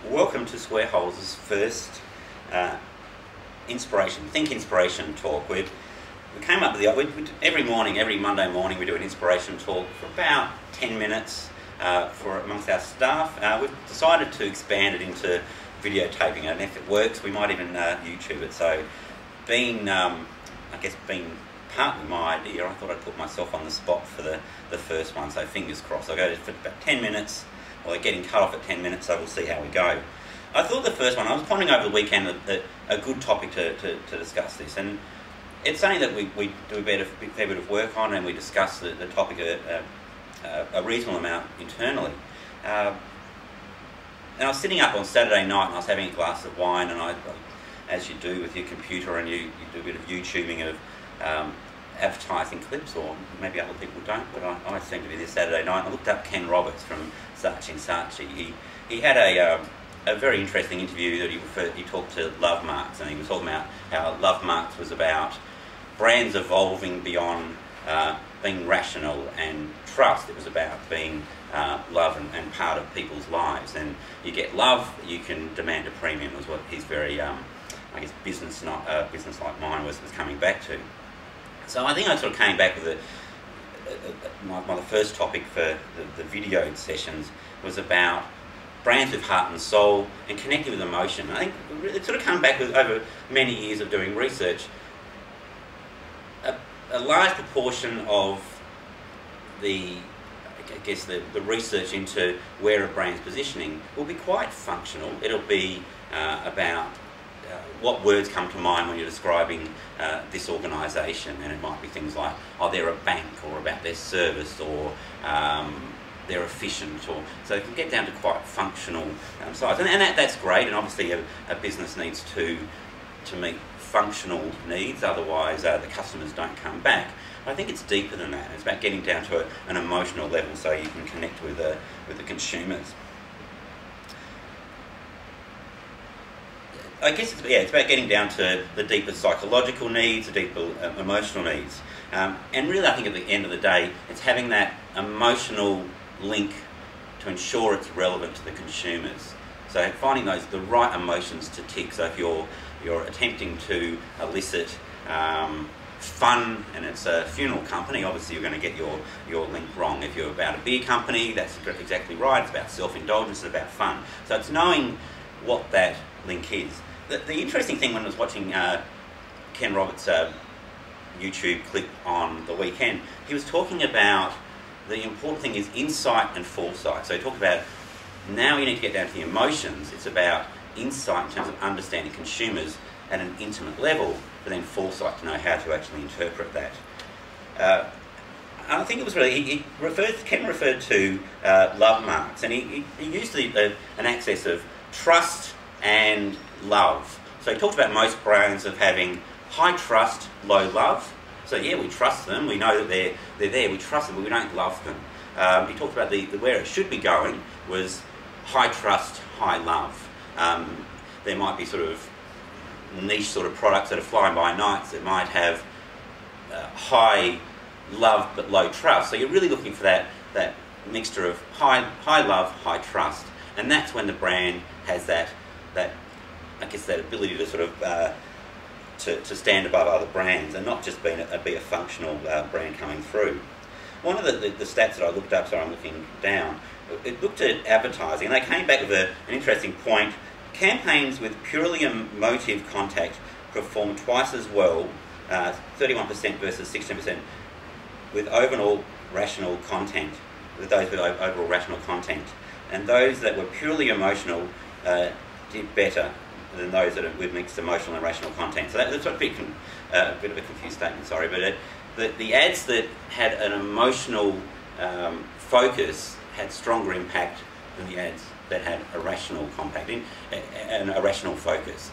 Welcome to Square Holes' first inspiration talk. We came up with every Monday morning we do an inspiration talk for about 10 minutes for amongst our staff. We've decided to expand it into videotaping, and if it works we might even YouTube it. So being partly my idea, I thought I'd put myself on the spot for the first one, so fingers crossed. I'll go for about 10 minutes. Well, they're getting cut off at 10 minutes, so we'll see how we go. I thought the first one, I was pondering over the weekend a good topic to discuss this, and it's something that we do a fair bit of work on, and we discuss the topic a reasonable amount internally. And I was sitting up on Saturday night and I was having a glass of wine, and as you do with your computer, and you do a bit of YouTubing of advertising clips, or maybe other people don't, but I seem to be this Saturday night. And I looked up Ken Roberts from Saatchi & Saatchi. He had a very interesting interview that he talked to Love Marks, and he was talking about how Love Marks was about brands evolving beyond being rational and trust. It was about being love and part of people's lives. And you get love, you can demand a premium, was what his very, business like mine was coming back to. So I think I sort of came back with the first topic for the video sessions was about brands with heart and soul and connecting with emotion. I think it sort of come back with, over many years of doing research, a large proportion of the research into where a brand's positioning will be quite functional. It'll be about what words come to mind when you're describing this organisation, and it might be things like, oh, they're a bank, or about their service, or they're efficient, or so it can get down to quite functional sides, and that's great. And obviously a business needs to meet functional needs, otherwise the customers don't come back. I think it's deeper than that. It's about getting down to an emotional level so you can connect with the consumers. I guess it's about getting down to the deeper psychological needs, the deeper emotional needs. And really I think at the end of the day, it's having that emotional link to ensure it's relevant to the consumers. So finding the right emotions to tick. So if you're attempting to elicit fun, and it's a funeral company, obviously you're going to get your link wrong. If you're about a beer company, that's exactly right. It's about self-indulgence, it's about fun. So it's knowing what that link is. The interesting thing when I was watching Ken Roberts' YouTube clip on the weekend, he was talking about the important thing is insight and foresight. So he talked about now you need to get down to the emotions. It's about insight in terms of understanding consumers at an intimate level, but then foresight to know how to actually interpret that. I think it was really, Ken referred to Love Marks, and he used an axis of trust and love. So he talked about most brands of having high trust, low love. So yeah, we trust them, we know that they're there, we trust them, but we don't love them. He talked about where it should be going was high trust, high love. There might be sort of niche sort of products that are flying by nights that might have high love but low trust. So you're really looking for that mixture of high love, high trust, and that's when the brand has that ability to sort of to stand above other brands and not just be a functional brand coming through. One of the stats that I looked up, so I'm looking down, it looked at advertising, and they came back with an interesting point. Campaigns with purely emotive contact perform twice as well, 31% versus 16%, with overall rational content, with those with overall rational content. And those that were purely emotional did better than those that are with mixed emotional and rational content. So that's a bit of a confused statement, sorry, but the ads that had an emotional focus had stronger impact than the ads that had a rational compacting and a rational focus.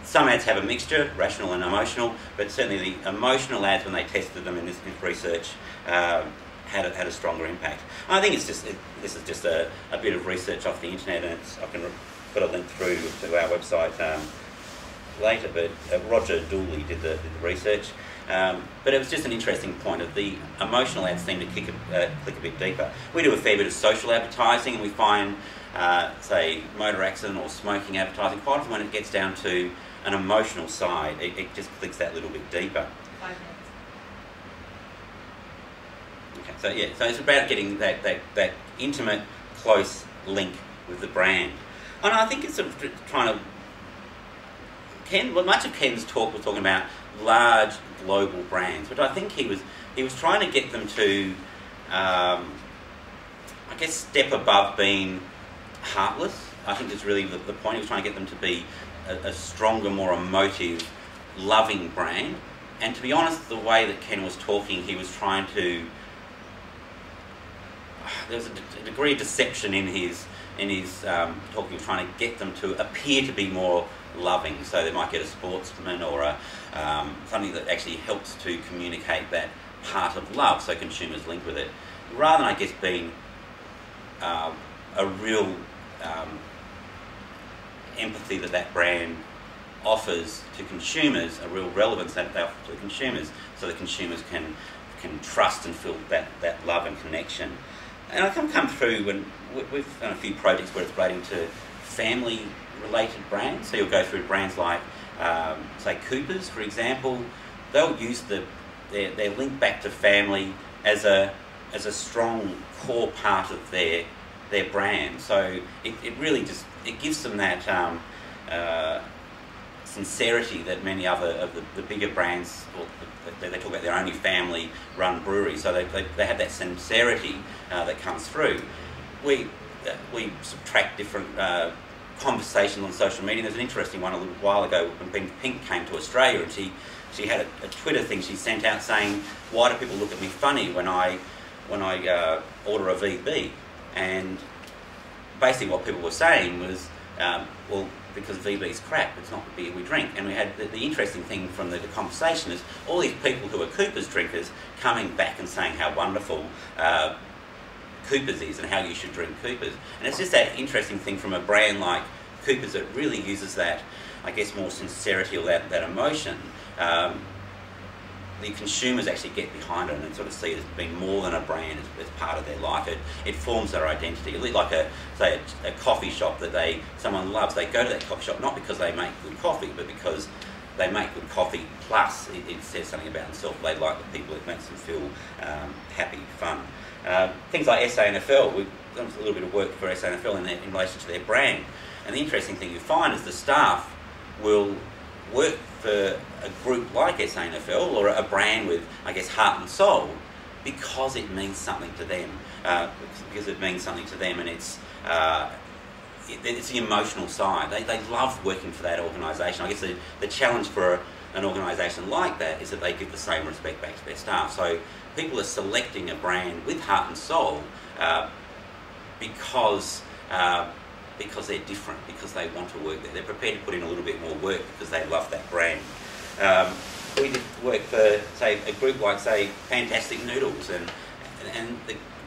Some ads have a mixture, rational and emotional, but certainly the emotional ads, when they tested them in this research, had a stronger impact. I think this is just a bit of research off the internet, and I can put a link through to our website later, but Roger Dooley did the research. But it was just an interesting point of the emotional ads seem to click a bit deeper. We do a fair bit of social advertising, and we find say, motor accident or smoking advertising, quite often when it gets down to an emotional side, it just clicks that little bit deeper. 5 minutes. Okay, so yeah, so it's about getting that intimate, close link with the brand. And I think it's sort of trying to... much of Ken's talk was talking about large global brands, but I think he was trying to get them to, I guess, step above being heartless. I think that's really the point. He was trying to get them to be a stronger, more emotive, loving brand. And to be honest, the way that Ken was talking, he was trying to... There was a degree of deception in his talking. He was trying to get them to appear to be more loving, so they might get a sportsman or something that actually helps to communicate that part of love, so consumers link with it, rather than, I guess, being a real empathy that brand offers to consumers, a real relevance that they offer to the consumers, so the consumers can trust and feel that love and connection. And I come through when we've done a few projects where it's relating to family-related brands. So you'll go through brands like, say, Coopers, for example. They'll use their link back to family as a strong core part of their brand. So it really just gives them that sincerity that many other of the bigger brands, they talk about their only family-run brewery, so they have that sincerity that comes through. We subtract different conversations on social media. There's an interesting one a little while ago when Pink came to Australia, and she had a Twitter thing she sent out saying, "Why do people look at me funny when I order a VB?" And basically what people were saying was, well, because VB's crap, it's not the beer we drink. And we had the interesting thing from the conversation is all these people who are Coopers drinkers coming back and saying how wonderful Coopers is and how you should drink Coopers. And it's just that interesting thing from a brand like Coopers that really uses that, I guess, more sincerity or that emotion. The consumers actually get behind it and sort of see it as being more than a brand, as part of their life. It forms their identity. Like a coffee shop that someone loves. They go to that coffee shop not because they make good coffee, but because they make good coffee, plus it says something about themselves. They like the people, it makes them feel happy, fun. Things like SANFL, we've done a little bit of work for SANFL in relation to their brand. And the interesting thing you find is the staff will work for a group like SANFL or a brand with, I guess, heart and soul, because it means something to them. Because it means something to them, and it's the emotional side. They love working for that organisation. I guess the challenge for an organisation like that is that they give the same respect back to their staff. So people are selecting a brand with heart and soul because they're different, because they want to work there. They're prepared to put in a little bit more work because they love that brand. We did work for, say, a group like, say, Fantastic Noodles, and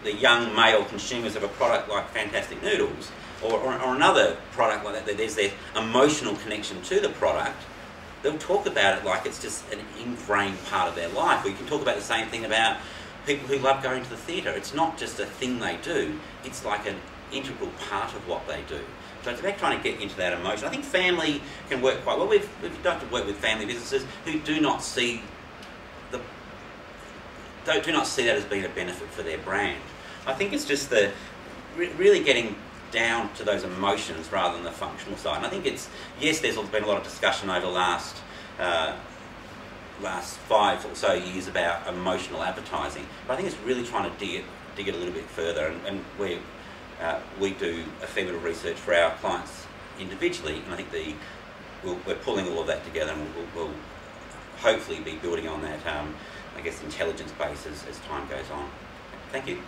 the young male consumers of a product like Fantastic Noodles, or another product like that, there's their emotional connection to the product. They'll talk about it like it's just an ingrained part of their life. Or you can talk about the same thing about people who love going to the theatre. It's not just a thing they do, it's like an integral part of what they do. So it's about trying to get into that emotion. I think family can work quite well. We've done to work with family businesses who do not see that as being a benefit for their brand. I think it's just really getting down to those emotions rather than the functional side. And I think yes, there's been a lot of discussion over the last 5 or so years about emotional advertising, but I think it's really trying to dig it a little bit further, and we do a fair bit of research for our clients individually, and I think we're pulling all of that together, and we'll hopefully be building on that, I guess, intelligence base as time goes on. Thank you.